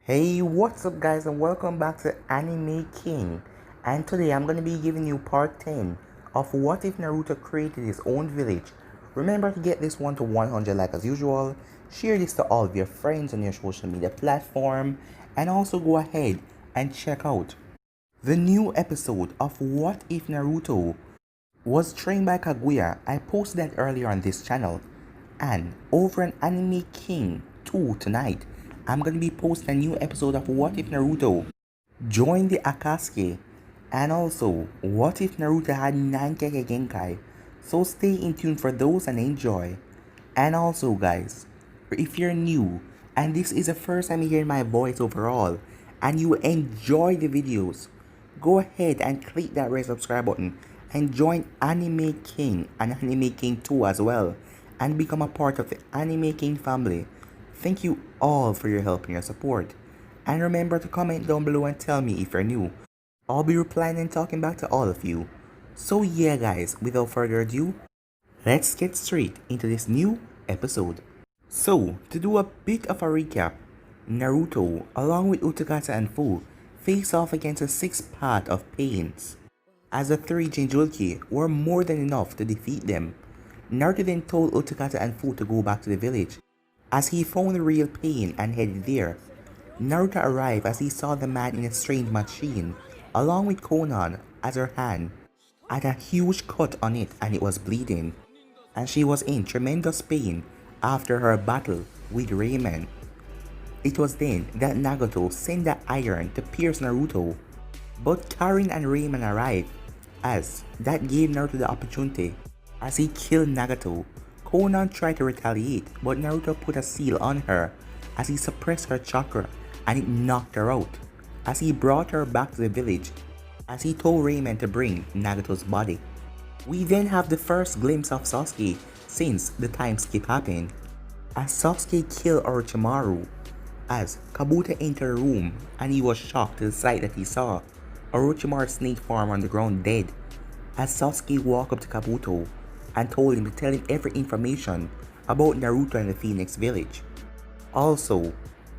Hey, what's up guys, and welcome back to Anime King. And today I'm going to be giving you part 10 of what if Naruto created his own village. Remember to get this one to 100 like as usual, share this to all of your friends on your social media platform, and also go ahead and check out the new episode of What If Naruto was trained by Kaguya. I posted that earlier on this channel, and over on Anime King 2 tonight I'm gonna be posting a new episode of What If Naruto joined the Akatsuki, and also What If Naruto had 9 Keke Genkai. So stay in tune for those and enjoy. And also guys, if you're new and this is the first time you hear my voice overall and you enjoy the videos, go ahead and click that red subscribe button and join Anime King and Anime King 2 as well, and become a part of the Anime King family. Thank you all for your help and your support. And remember to comment down below and tell me if you're new. I'll be replying and talking back to all of you. So yeah guys, without further ado, let's get straight into this new episode. So, to do a bit of a recap, Naruto, along with Utakata and Fu, face off against a sixth path of pains, as the three Jinchuriki were more than enough to defeat them. Naruto then told Utakata and Fu to go back to the village, as he found the real pain and headed there. Naruto arrived as he saw the man in a strange machine, along with Konan, as her hand had a huge cut on it and it was bleeding, and she was in tremendous pain after her battle with Raymond. It was then that Nagato sent the iron to pierce Naruto, but Karin and Raymond arrived, as that gave Naruto the opportunity. As he killed Nagato, Konan tried to retaliate, but Naruto put a seal on her as he suppressed her chakra and it knocked her out, as he brought her back to the village, as he told Raymond to bring Nagato's body. We then have the first glimpse of Sasuke since the time skip happened, as Sasuke killed Orochimaru, as Kabuto entered the room and he was shocked to the sight that he saw Orochimaru's snake form on the ground dead, as Sasuke walked up to Kabuto and told him to tell him every information about Naruto and the Phoenix village. Also,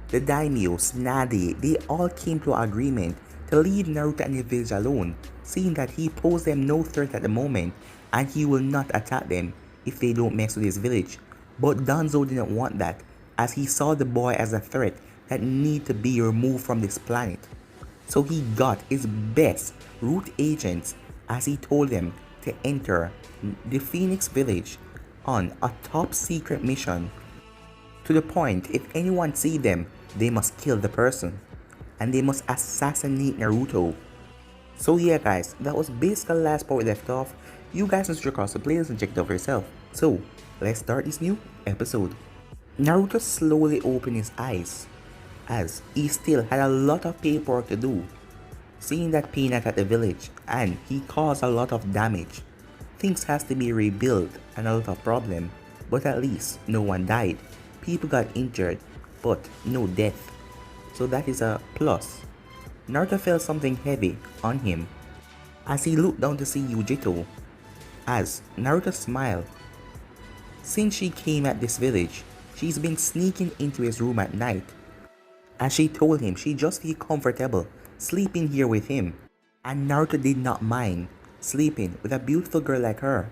the daimyos, Nade, they all came to an agreement to leave Naruto and the village alone, seeing that he posed them no threat at the moment and he will not attack them if they don't mess with his village. But Danzo didn't want that, as he saw the boy as a threat that needed to be removed from this planet. So he got his best root agents, as he told them to enter the Phoenix village on a top secret mission, to the point if anyone see them, they must kill the person and they must assassinate Naruto. So yeah guys, that was basically the last part we left off. You guys can switch across the playlist and check it out for yourself. So let's start this new episode. Naruto slowly opened his eyes, as he still had a lot of paperwork to do, seeing that Peanut at the village and he caused a lot of damage. Things has to be rebuilt and a lot of problem, but at least no one died. People got injured, but no death, so that is a plus. Naruto felt something heavy on him as he looked down to see Yugito, as Naruto smiled. Since she came at this village, she's been sneaking into his room at night, as she told him she just feel comfortable sleeping here with him, and Naruto did not mind sleeping with a beautiful girl like her,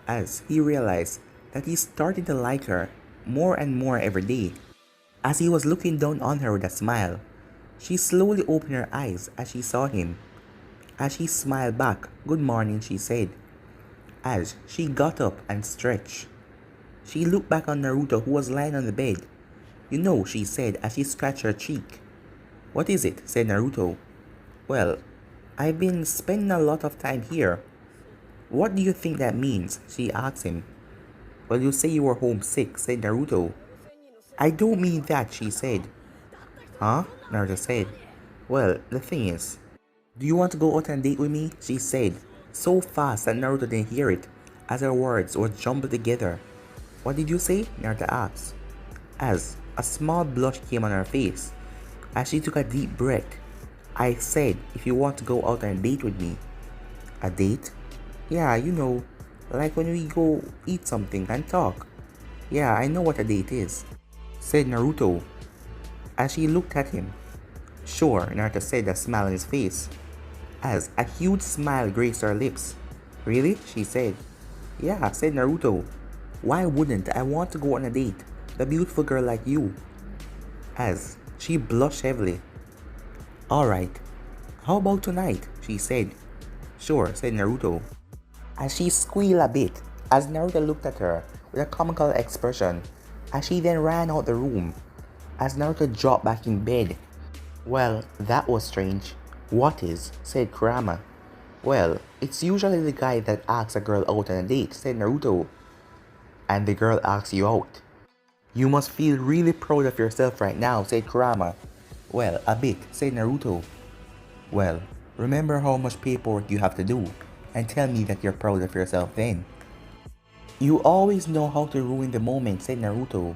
as he realized that he started to like her more and more every day. As he was looking down on her with a smile, she slowly opened her eyes as she saw him. As she smiled back, "Good morning," she said, as she got up and stretched. She looked back on Naruto, who was lying on the bed. "You know," she said as she scratched her cheek. "What is it?" said Naruto. "Well, I've been spending a lot of time here." "What do you think that means?" she asked him. "Well, you say you were homesick," said Naruto. "I don't mean that," she said. "Huh?" Naruto said. "Well, the thing is, do you want to go out on a date with me?" she said, so fast that Naruto didn't hear it, as her words were jumbled together. "What did you say?" Naruto asked, as a small blush came on her face, as she took a deep breath. "I said if you want to go out on a date with me." "A date?" "Yeah, you know, like when we go eat something and talk." "Yeah, I know what a date is," said Naruto, as she looked at him. Sure, Naruto said, a smile on his face, as a huge smile graced her lips. Really? She said. Yeah, said Naruto. Why wouldn't I want to go on a date with a beautiful girl like you? As she blushed heavily. Alright, how about tonight? She said. Sure, said Naruto. As she squealed a bit, as Naruto looked at her with a comical expression, as she then ran out the room, as Naruto dropped back in bed. Well, that was strange. What is? Said Kurama. Well, it's usually the guy that asks a girl out on a date, said Naruto. And the girl asks you out. You must feel really proud of yourself right now, said Kurama. Well, a bit, said Naruto. Well, remember how much paperwork you have to do, and tell me that you're proud of yourself then. You always know how to ruin the moment, said Naruto.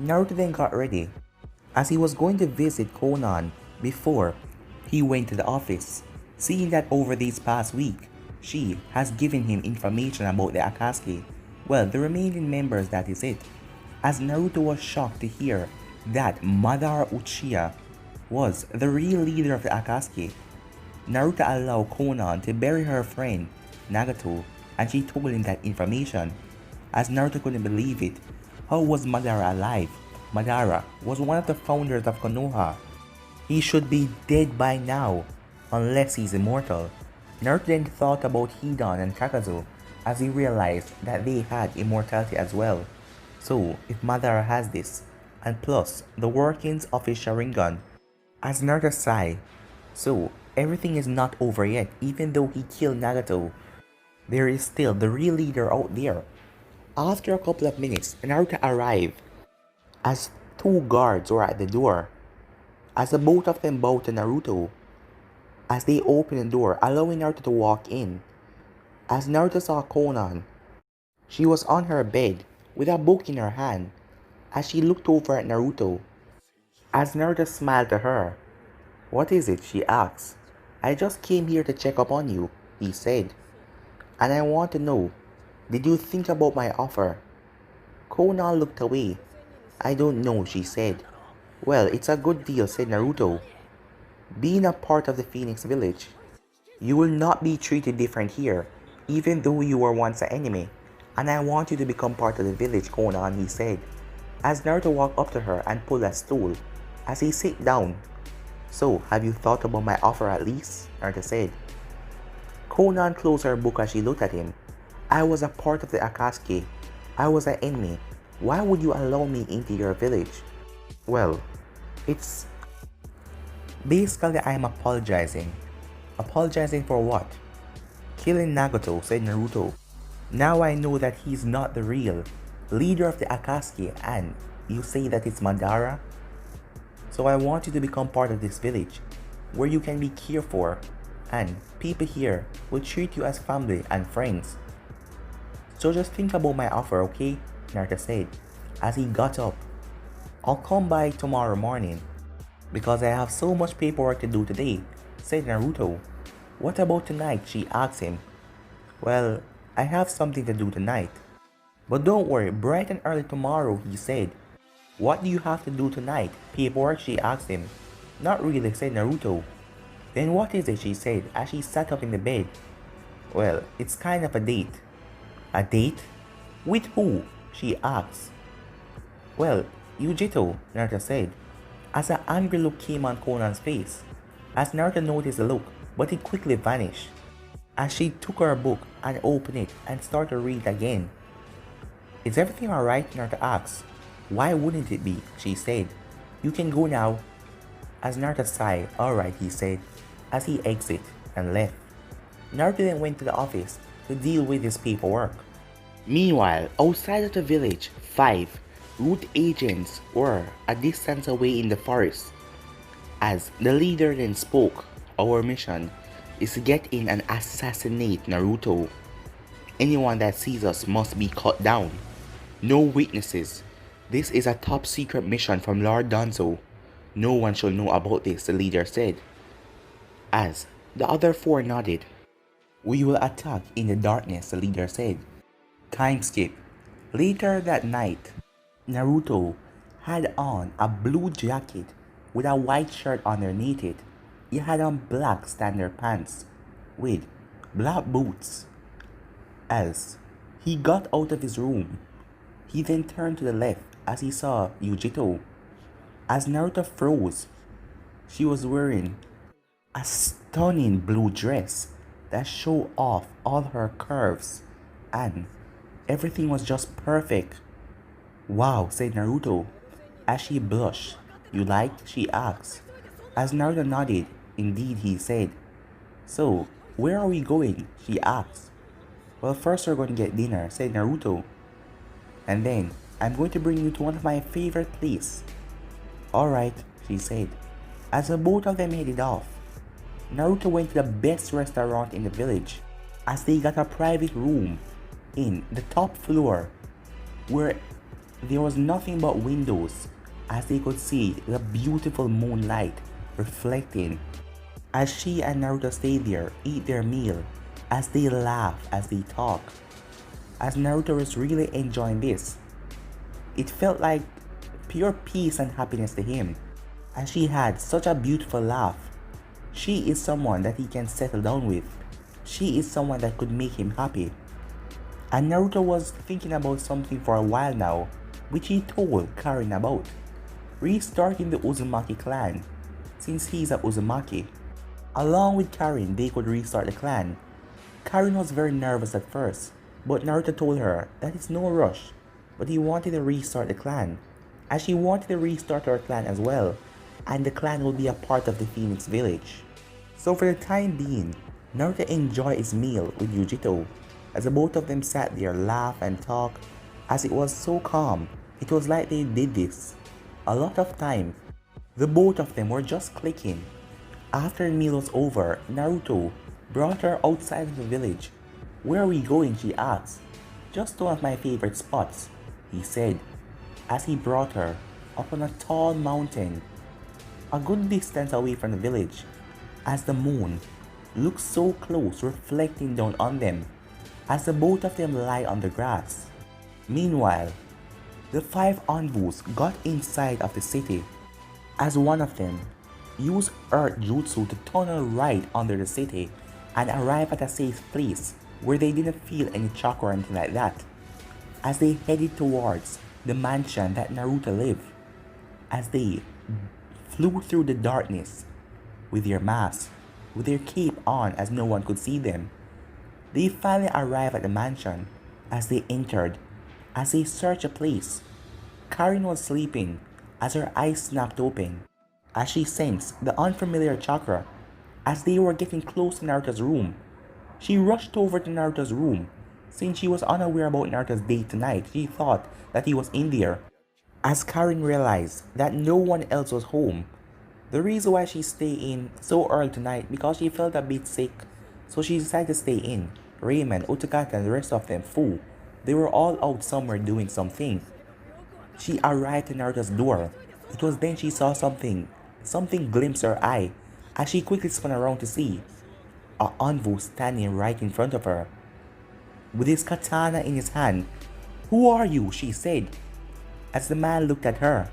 Naruto then got ready, as he was going to visit Konan before he went to the office, seeing that over this past week, she has given him information about the Akatsuki. Well, the remaining members, that is it. As Naruto was shocked to hear that Madara Uchiha was the real leader of the Akatsuki. Naruto allowed Konan to bury her friend, Nagato, and she told him that information. As Naruto couldn't believe it, how was Madara alive? Madara was one of the founders of Konoha. He should be dead by now, unless he's immortal. Naruto then thought about Hidan and Kakazu, as he realized that they had immortality as well. So, if Madara has this, and plus the workings of his Sharingan, as Naruto sighed, so everything is not over yet. Even though he killed Nagato, there is still the real leader out there. After a couple of minutes, Naruto arrived, as two guards were at the door, as the both of them bowed to Naruto, as they opened the door, allowing Naruto to walk in. As Naruto saw Konan, she was on her bed with a book in her hand, as she looked over at Naruto. As Naruto smiled to her. What is it? She asked. I just came here to check up on you, he said. And I want to know, did you think about my offer? Konan looked away. I don't know, she said. Well, it's a good deal, said Naruto. Being a part of the Phoenix village, you will not be treated different here, even though you were once an enemy. And I want you to become part of the village, Konan, he said. As Naruto walked up to her and pulled a stool, as he sat down. So, have you thought about my offer at least? Naruto said. Konan closed her book as she looked at him. I was a part of the Akatsuki. I was an enemy. Why would you allow me into your village? Well, it's... Basically, I am apologizing. Apologizing for what? Killing Nagato, said Naruto. Now I know that he's not the real leader of the Akatsuki, and you say that it's Madara? So I want you to become part of this village, where you can be cared for, and people here will treat you as family and friends. So just think about my offer, okay? Naruto said, as he got up. I'll come by tomorrow morning, because I have so much paperwork to do today, said Naruto. What about tonight? She asked him. Well, I have something to do tonight. But don't worry, bright and early tomorrow, he said. What do you have to do tonight? Paperwork? She asked him. Not really, said Naruto. Then what is it? She said, as she sat up in the bed. Well, it's kind of a date. A date? With who? She asked. Well, Yugito, Naruto said, as an angry look came on Konan's face. As Naruto noticed the look, but it quickly vanished. As she took her book and opened it and started to read again. Is everything alright? Naruto asked. Why wouldn't it be? She said. You can go now. As Naruto sighed, alright, he said, as he exited and left. Naruto then went to the office to deal with his paperwork. Meanwhile, outside of the village, 5 root agents were a distance away in the forest. As the leader then spoke, our mission is to get in and assassinate Naruto. Anyone that sees us must be cut down. No witnesses. This is a top secret mission from Lord Danzo. No one shall know about this, the leader said. As the other 4 nodded. We will attack in the darkness, the leader said. Time skip. Later that night, Naruto had on a blue jacket with a white shirt underneath it. He had on black standard pants with black boots. As he got out of his room, he then turned to the left as he saw Yugito. As Naruto froze, she was wearing a stunning blue dress that showed off all her curves and everything was just perfect. Wow, said Naruto as she blushed. You like? She asked. As Naruto nodded, indeed he said. So, where are we going? She asked. Well, first we're going to get dinner, said Naruto. And then, I'm going to bring you to one of my favorite places. Alright, she said. As the both of them headed off, Naruto went to the best restaurant in the village as they got a private room in the top floor where there was nothing but windows as they could see the beautiful moonlight reflecting. As she and Naruto stayed there, eat their meal, as they laugh, as they talk. As Naruto was really enjoying this, it felt like pure peace and happiness to him, as she had such a beautiful laugh. She is someone that he can settle down with. She is someone that could make him happy. And Naruto was thinking about something for a while now, which he told Karin about. Restarting the Uzumaki clan, since he's a Uzumaki. Along with Karin, they could restart the clan. Karin was very nervous at first, but Naruto told her that it's no rush, but he wanted to restart the clan, as she wanted to restart her clan as well, and the clan will be a part of the Phoenix village. So for the time being, Naruto enjoyed his meal with Yugito, as the both of them sat there, laugh and talk, as it was so calm. It was like they did this a lot of times. The both of them were just clicking. After the meal was over, Naruto brought her outside of the village. Where are we going? She asked. Just to one of my favorite spots, he said, as he brought her up on a tall mountain, a good distance away from the village, as the moon looked so close, reflecting down on them, as the both of them lie on the grass. Meanwhile, the 5 envoys got inside of the city, as one of them used Earth Jutsu to tunnel right under the city and arrive at a safe place where they didn't feel any shock or anything like that, as they headed towards the mansion that Naruto lived. As they flew through the darkness with their masks, with their cape on as no one could see them, they finally arrived at the mansion. As they entered, as they searched a place, Karin was sleeping as her eyes snapped open, as she sensed the unfamiliar chakra. As they were getting close to Naruto's room, she rushed over to Naruto's room. Since she was unaware about Naruto's date tonight, she thought that he was in there. As Karin realized that no one else was home, the reason why she stayed in so early tonight because she felt a bit sick, so she decided to stay in. Raymond, Utakata and the rest of them, Fu, they were all out somewhere doing something. She arrived at Naruto's door. It was then she saw something glimpse her eye, as she quickly spun around to see a envoy standing right in front of her, with his katana in his hand. Who are you? She said, as the man looked at her,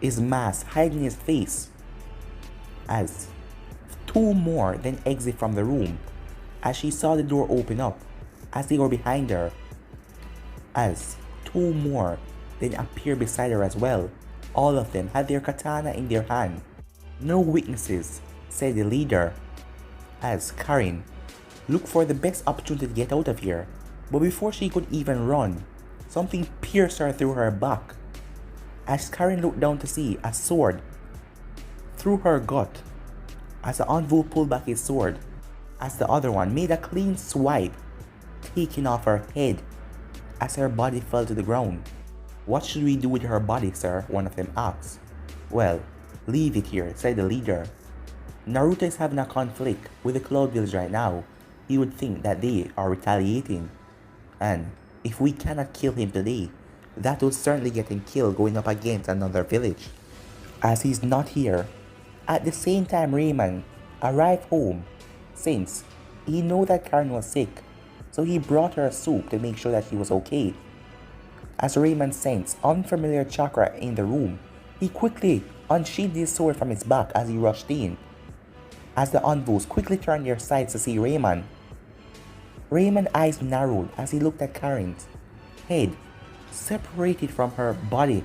his mask hiding his face. As 2 more then exit from the room, as she saw the door open up, as they were behind her, as 2 more then appear beside her as well. All of them had their katana in their hand. No witnesses, said the leader, as Karin looked for the best opportunity to get out of here. But before she could even run, something pierced her through her back. As Karin looked down to see a sword through her gut, as the envoy pulled back his sword, as the other one made a clean swipe, taking off her head, as her body fell to the ground. What should we do with her body, sir? One of them asked. Well, leave it here, said the leader. Naruto is having a conflict with the Cloud Village right now. He would think that they are retaliating. And if we cannot kill him today, that will certainly get him killed going up against another village. As he's not here, at the same time Raymond arrived home, since he knew that Karin was sick, so he brought her soup to make sure that she was okay. As Raymond sensed unfamiliar chakra in the room, he quickly unsheathed his sword from his back as he rushed in. As the envoys quickly turned their sights to see Raymond, Raymond's eyes narrowed as he looked at Karin's head separated from her body.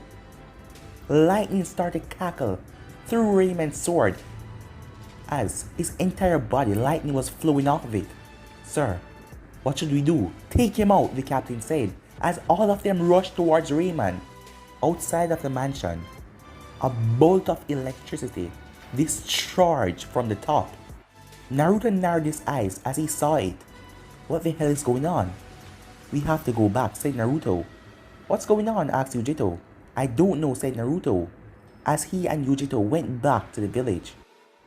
Lightning started to cackle through Raymond's sword as his entire body, lightning was flowing off of it. "Sir, what should we do?" "Take him out," the captain said, as all of them rushed towards Raymond. Outside of the mansion, a bolt of electricity discharged from the top. Naruto narrowed his eyes as he saw it. "What the hell is going on?" "We have to go back," said Naruto. "What's going on?" asked Yugito. "I don't know," said Naruto, as he and Yugito went back to the village.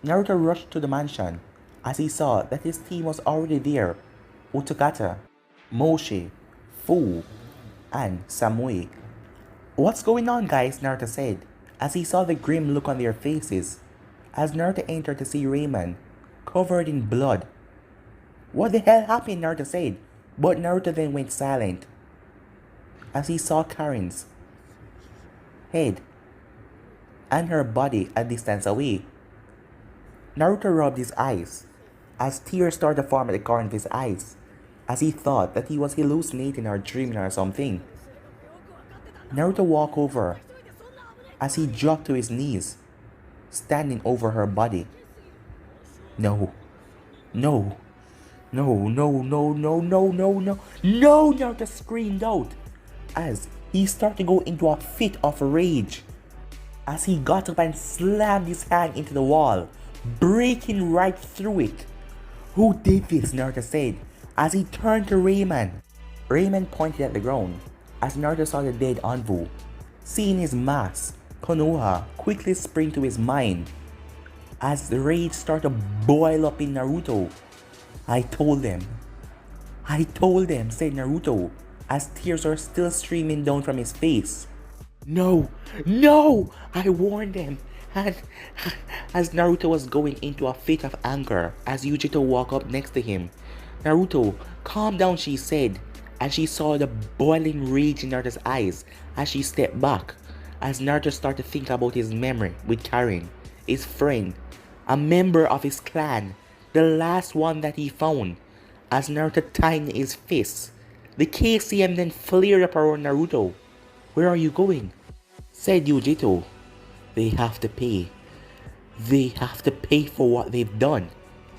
Naruto rushed to the mansion as he saw that his team was already there. Utakata, Moshi, Fu, and Samui. "What's going on, guys?" Naruto said as he saw the grim look on their faces as Naruto entered to see Raymond covered in blood. "What the hell happened?" Naruto said, but Naruto then went silent as he saw Karin's head and her body a distance away. Naruto rubbed his eyes as tears started to form at the corner of his eyes as he thought that he was hallucinating or dreaming or something. Naruto walked over as he dropped to his knees, standing over her body. No, no, no, no, no, no, no, no, no, no, Naruto screamed out as he started to go into a fit of rage as he got up and slammed his hand into the wall, breaking right through it. "Who did this?" Naruto said as he turned to Raymond. Raymond pointed at the ground as Naruto saw the dead Anbu. Seeing his mask, Konoha quickly sprang to his mind as the rage started to boil up in Naruto. I told them, said Naruto as tears were still streaming down from his face. No, I warned them. And as Naruto was going into a fit of anger as Yugito walked up next to him. "Naruto, calm down," she said, as she saw the boiling rage in Naruto's eyes as she stepped back, as Naruto started to think about his memory with Karin, his friend, a member of his clan, the last one that he found. As Naruto tightened his fists, the KCM then flared up around Naruto. "Where are you going?" said Yugito. They have to pay for what they've done."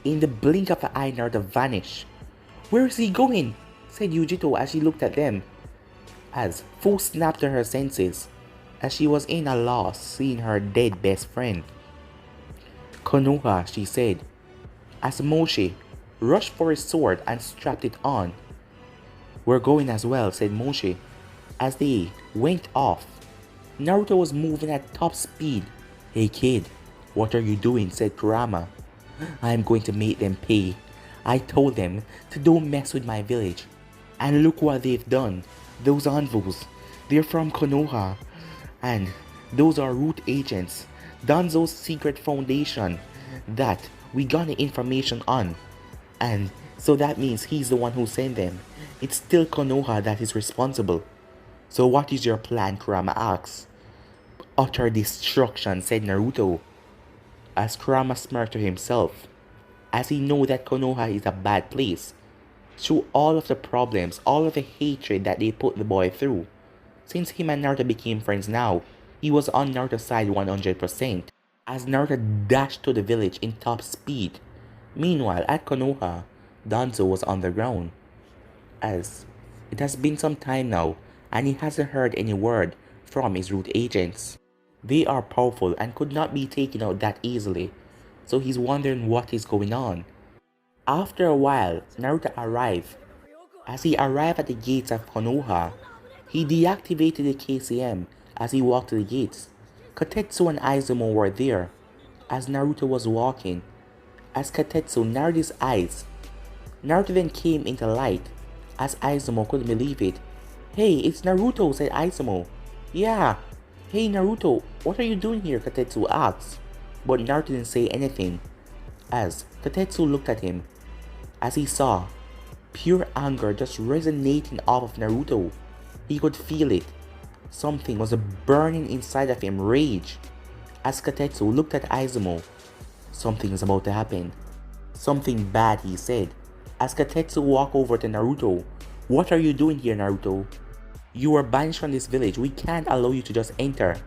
In the blink of an eye, Naruto vanished. "Where is he going?" said Yugito as she looked at them, as Fu snapped to her senses as she was in a loss seeing her dead best friend. "Konoha," she said, as Moshi rushed for his sword and strapped it on. "We're going as well," said Moshi, as they went off. Naruto was moving at top speed. "Hey kid, what are you doing?" said Kurama. "I'm going to make them pay. I told them to don't mess with my village. And look what they've done. Those envoys, they're from Konoha. And those are root agents. Danzo's secret foundation that we got the information on. And so that means he's the one who sent them. It's still Konoha that is responsible." "So what is your plan?" Kurama asked. "Utter destruction," said Naruto, as Kurama smirked to himself, as he knew that Konoha is a bad place. Through all of the problems, all of the hatred that they put the boy through. Since him and Naruto became friends now, he was on Naruto's side 100%, as Naruto dashed to the village in top speed. Meanwhile, at Konoha, Danzo was on the ground, as it has been some time now, and he hasn't heard any word from his root agents. They are powerful and could not be taken out that easily, so he's wondering what is going on. After a while, Naruto arrived. As he arrived at the gates of Konoha, he deactivated the KCM as he walked to the gates. Katetsu and Izumo were there as Naruto was walking. As Katetsu narrowed his eyes, Naruto then came into light as Izumo couldn't believe it. "Hey, it's Naruto," said Izumo. "Yeah. Hey Naruto, what are you doing here?" Katetsu asked. But Naruto didn't say anything as Katetsu looked at him as he saw pure anger just resonating off of Naruto. He could feel it. Something was burning inside of him, rage. As Katetsu looked at Izumo, something is about to happen. Something bad, he said. As Katetsu walked over to Naruto, "What are you doing here, Naruto? You were banished from this village. We can't allow you to just enter."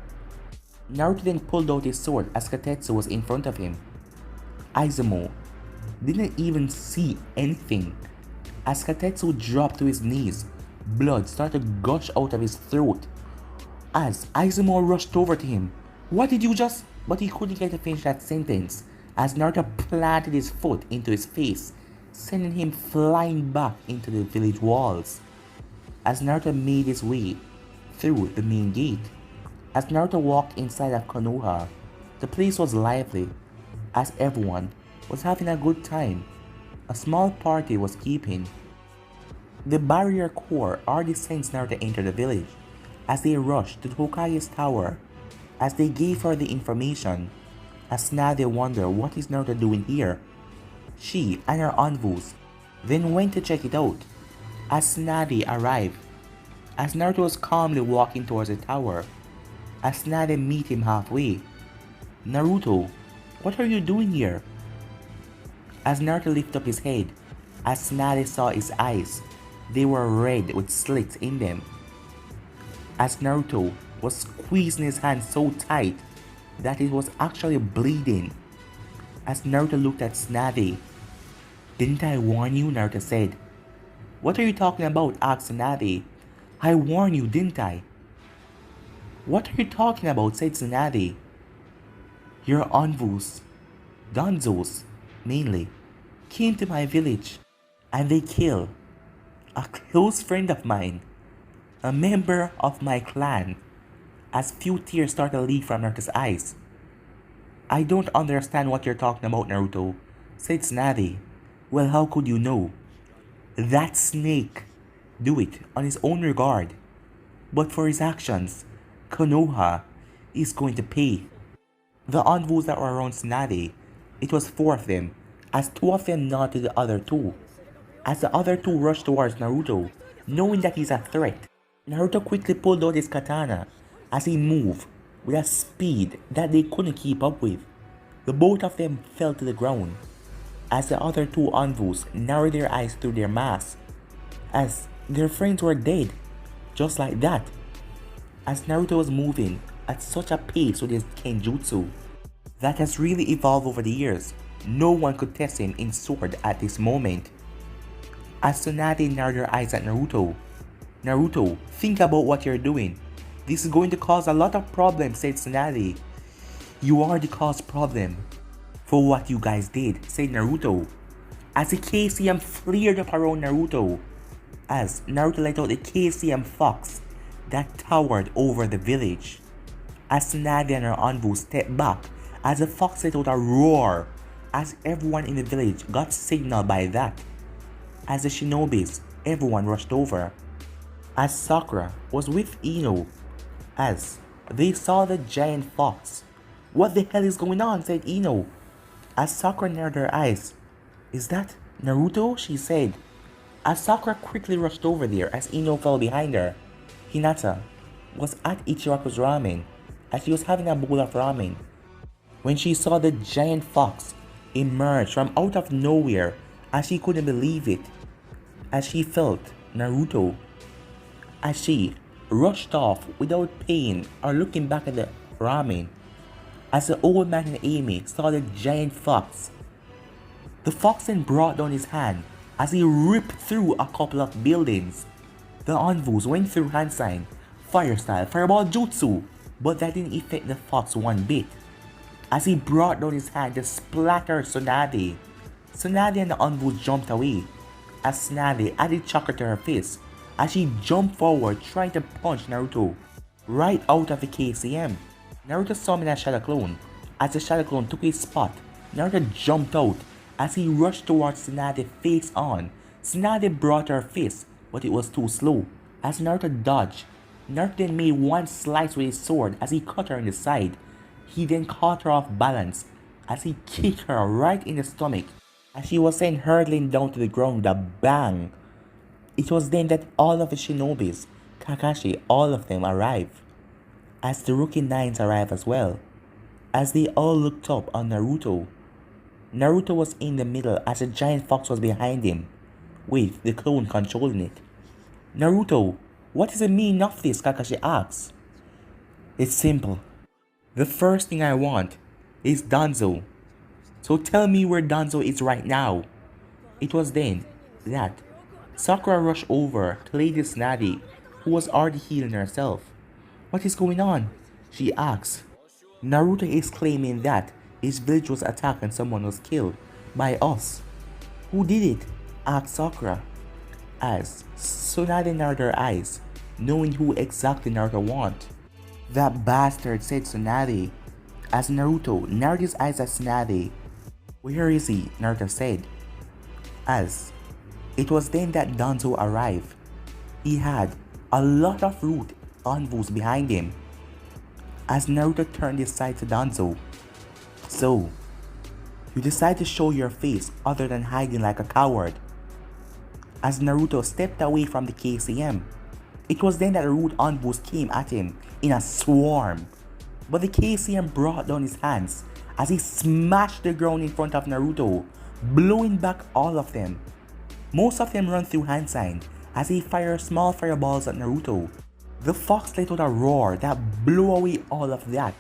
Naruto then pulled out his sword as Katetsu was in front of him. Izumo didn't even see anything. As Katetsu dropped to his knees, blood started to gush out of his throat. As Izumo rushed over to him, "What did you just—" But he couldn't get to finish that sentence as Naruto planted his foot into his face, sending him flying back into the village walls. As Naruto made his way through the main gate, as Naruto walked inside of Konoha, the place was lively as everyone was having a good time. A small party was keeping. The barrier corps already sensed Naruto enter the village as they rushed to the Hokage's tower. As they gave her the information, as Tsunade wondered what is Naruto doing here. She and her envoys then went to check it out. As Tsunade arrived, as Naruto was calmly walking towards the tower, as Tsunade met him halfway. "Naruto, what are you doing here?" As Naruto lifted up his head, as Tsunade saw his eyes, they were red with slits in them. As Naruto was squeezing his hand so tight that it was actually bleeding. As Naruto looked at Tsunade, "Didn't I warn you?" Naruto said. "What are you talking about?" asked Tsunade. "I warned you, didn't I?" "What are you talking about?" said Tsunade. "Your envoys, Danzos mainly, came to my village and they killed a close friend of mine, a member of my clan." As few tears started to leak from Naruto's eyes. "I don't understand what you're talking about, Naruto," said Tsunade. "Well, how could you know? That snake do it on his own regard, but for his actions, Konoha is going to pay." The envoys that were around Tsunade, it was 4 of them, as 2 of them nodded to the other 2. As the other 2 rushed towards Naruto, knowing that he's a threat, Naruto quickly pulled out his katana as he moved with a speed that they couldn't keep up with. The both of them fell to the ground as the other 2 envoys narrowed their eyes through their masks as their friends were dead, just like that. As Naruto was moving at such a pace with his kenjutsu that has really evolved over the years, no one could test him in sword at this moment. As Tsunade narrowed her eyes at Naruto, "Naruto, think about what you're doing. This is going to cause a lot of problems," said Tsunade. "You already caused problem for what you guys did," said Naruto. As the KCM flared up around Naruto, as Naruto let out the KCM fox that towered over the village. As Tsunade and her envoy stepped back, as the fox let out a roar, as everyone in the village got signaled by that. As the shinobis, everyone rushed over. As Sakura was with Ino, as they saw the giant fox. "What the hell is going on?" said Ino. As Sakura narrowed her eyes. "Is that Naruto?" she said. As Sakura quickly rushed over there as Ino fell behind her. Hinata was at Ichiraku's ramen as she was having a bowl of ramen when she saw the giant fox emerge from out of nowhere as she couldn't believe it. As she felt Naruto, as she rushed off without pain or looking back at the ramen. As the old man and Amy saw the giant fox, the fox then brought down his hand as he ripped through a couple of buildings. The envoys went through hand sign, fire style, fireball jutsu, but that didn't affect the fox one bit. As he brought down his hand to splatter Tsunade, Tsunade and the envoys jumped away. As Tsunade added chakra to her fist, as she jumped forward trying to punch Naruto right out of the KCM. Naruto summoned a Shadow Clone. As the Shadow Clone took his spot, Naruto jumped out as he rushed towards Tsunade face on. Tsunade brought her fist, but it was too slow. As Naruto dodged, Naruto then made one slice with his sword as he cut her in the side. He then caught her off balance as he kicked her right in the stomach as she was sent hurtling down to the ground with a bang. It was then that all of the shinobis, Kakashi, all of them arrived, as the rookie nines arrived as well. As they all looked up on Naruto, Naruto was in the middle as a giant fox was behind him, with the clone controlling it. Naruto, what is the meaning of this? Kakashi asks. It's simple. The first thing I want is Danzo. So tell me where Danzo is right now. It was then that Sakura rushed over to Lady Tsunade, who was already healing herself. What is going on? She asks. Naruto is claiming that his village was attacked and someone was killed by us. Who did it? Asks Sakura. As Tsunade narrowed her eyes, knowing who exactly Naruto wants. That bastard, said Tsunade. As Naruto narrowed his eyes at Tsunade. Where is he? Naruto said. As it was then that Danzo arrived. He had a lot of root anvils behind him. As Naruto turned his sight to Danzo. So, you decide to show your face other than hiding like a coward. As Naruto stepped away from the KCM, it was then that the root anvils came at him in a swarm. But the KCM brought down his hands as he smashed the ground in front of Naruto, blowing back all of them. Most of them run through hand sign as he fires small fireballs at Naruto. The fox let out a roar that blew away all of that.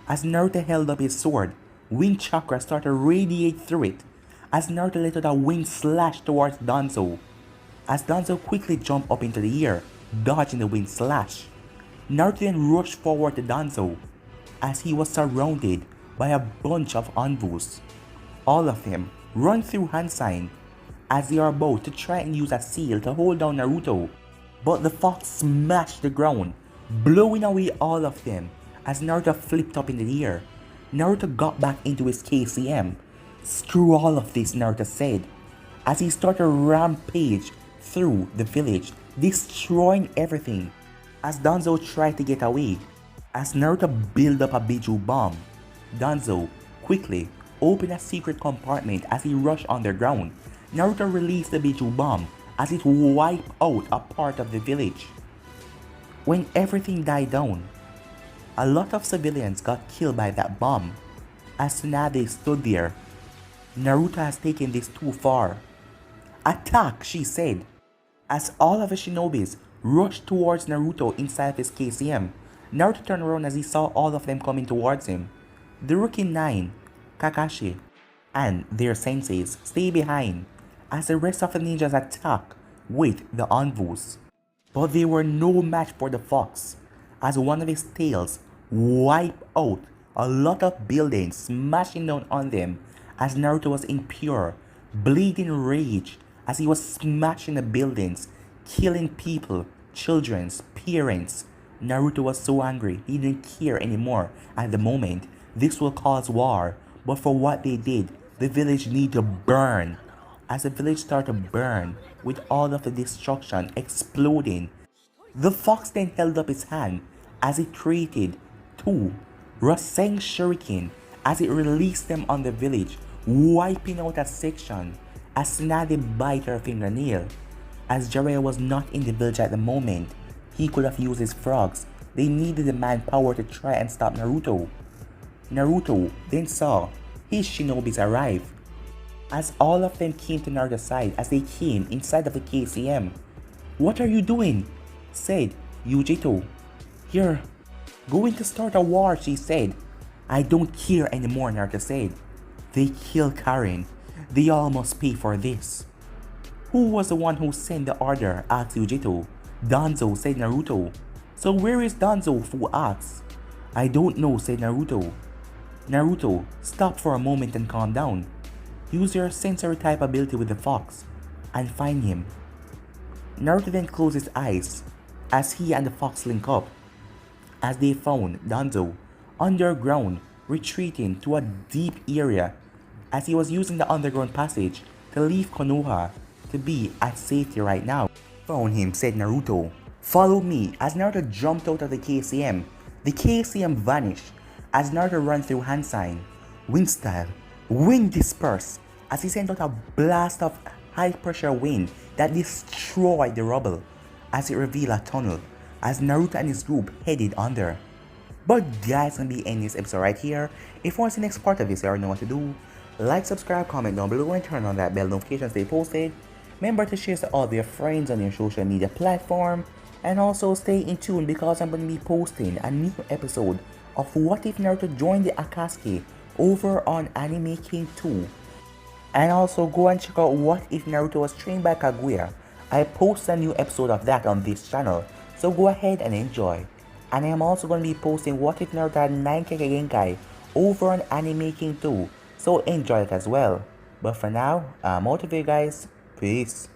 As Naruto held up his sword, wind chakra started to radiate through it as Naruto let out a wing slash towards Danzo. As Danzo quickly jumped up into the air, dodging the wing slash. Naruto then rushed forward to Danzo as he was surrounded by a bunch of anvils. All of them run through hand sign as they are about to try and use a seal to hold down Naruto. But the fox smashed the ground, blowing away all of them as Naruto flipped up in the air. Naruto got back into his KCM. Screw all of this, Naruto said, as he started a rampage through the village, destroying everything. As Danzo tried to get away, as Naruto built up a Biju bomb, Danzo quickly opened a secret compartment as he rushed underground. Naruto released the Biju bomb as it wiped out a part of the village. When everything died down, a lot of civilians got killed by that bomb. As Tsunade stood there, Naruto has taken this too far. Attack, she said, as all of the shinobis rushed towards Naruto inside of his KCM. Naruto turned around as he saw all of them coming towards him. The Rookie 9, Kakashi, and their senseis stay behind as the rest of the ninjas attack with the anvils. But they were no match for the fox, as one of his tails wiped out a lot of buildings, smashing down on them as Naruto was in pure, bleeding rage as he was smashing the buildings, killing people, children, parents. Naruto was so angry, he didn't care anymore at the moment. This will cause war, but for what they did, the village need to burn. As the village started to burn, with all of the destruction exploding, the fox then held up his hand as it created two Rasen Shuriken as it released them on the village, wiping out a section as Tsunade bit her fingernail. As Jiraiya was not in the village at the moment, he could have used his frogs. They needed the manpower to try and stop Naruto. Naruto then saw his shinobis arrive, as all of them came to Naruto's side as they came inside of the KCM. What are you doing? Said Yugito. You're going to start a war, she said. I don't care anymore, Naruto said. They killed Karen. They all must pay for this. Who was the one who sent the order? Asked Yugito. Danzo, said Naruto. So where is Danzo? Fu asked. I don't know, said Naruto. Naruto, stop for a moment and calm down. Use your sensory type ability with the fox and find him. Naruto then closed his eyes as he and the fox link up, as they found Danzo underground, retreating to a deep area as he was using the underground passage to leave Konoha to be at safety right now. Found him, said Naruto. Follow me. As Naruto jumped out of the KCM vanished as Naruto ran through hand sign. Wind style, wind disperse as he sent out a blast of high pressure wind that destroyed the rubble as it revealed a tunnel as Naruto and his group headed under. But guys, I'm gonna be ending this episode right here. If you want to see the next part of this, you already know what to do. Like, subscribe, comment down below, and turn on that bell notification to stay posted. Remember to share to all your friends on your social media platform. And also stay in tune because I'm going to be posting a new episode of What If Naruto Joined the Akatsuki over on Anime King 2. And also go and check out What If Naruto Was Trained by Kaguya. I post a new episode of that on this channel, so go ahead and enjoy. And I am also going to be posting What If Naruto had 9 Genkai over on Anime King 2, so enjoy it as well. But for now, I'm out of here guys. Peace.